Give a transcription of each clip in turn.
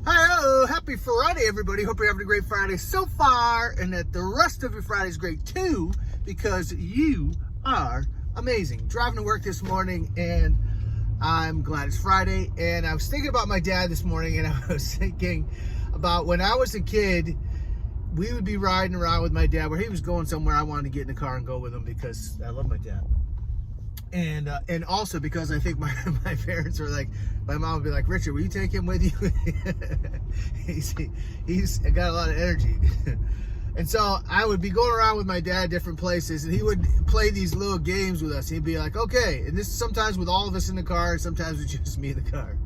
Hello, happy Friday, everybody. Hope you're having a great Friday so far, and that the rest of your Friday is great too, because you are amazing. Driving to work this morning, and I'm glad it's Friday. And I was thinking about my dad this morning, and I was thinking about when I was a kid, we would be riding around with my dad where he was going somewhere. I wanted to get in the car and go with him because I love my dad. And also because I think my parents were like, my mom would be like, Richard, will you take him with you? he's got a lot of energy. And so I would be going around with my dad different places, and he would play these little games with us. He'd be like, okay, and this is sometimes with all of us in the car, sometimes with just me in the car.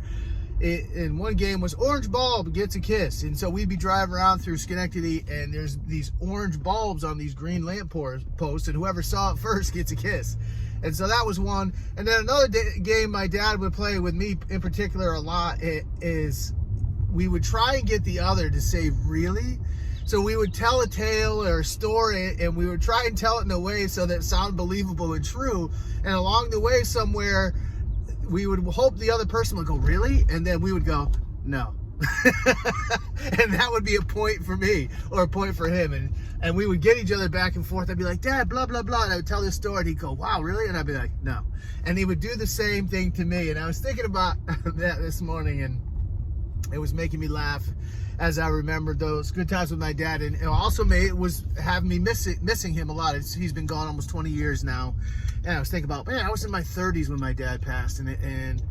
And one game was orange bulb gets a kiss. And so we'd be driving around through Schenectady, and there's these orange bulbs on these green lamp posts, and whoever saw it first gets a kiss. And so that was one. And then another game my dad would play with me in particular a lot is we would try and get the other to say, really? So we would tell a tale or a story, and we would try and tell it in a way so that it sounded believable and true. And along the way somewhere, we would hope the other person would go, really? And then we would go, no. And that would be a point for me or a point for him. And we would get each other back and forth. I'd be like, Dad, blah, blah, blah. And I would tell this story, and he'd go, wow, really? And I'd be like, no. And he would do the same thing to me. And I was thinking about that this morning, and it was making me laugh as I remembered those good times with my dad. And it also was having me missing him a lot. He's been gone almost 20 years now. And I was thinking about, man, I was in my 30s when my dad passed, and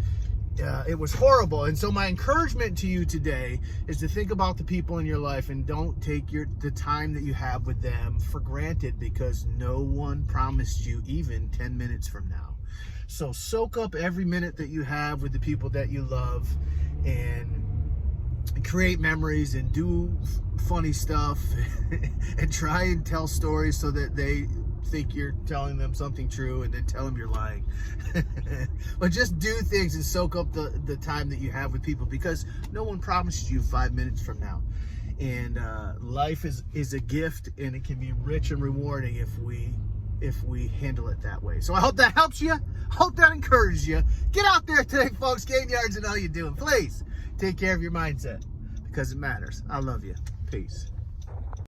it was horrible. And so my encouragement to you today is to think about the people in your life, and don't take the time that you have with them for granted, because no one promised you even 10 minutes from now. So soak up every minute that you have with the people that you love, and create memories, and do funny stuff, and try and tell stories so that they think you're telling them something true, and then tell them you're lying. But just do things and soak up the time that you have with people, because no one promised you 5 minutes from now. And life is a gift, and it can be rich and rewarding if we handle it that way. So I hope that helps you. I hope that encourages you. Get out there today, folks. Game yards and all you're doing. Please take care of your mindset, because it matters. I love you. Peace.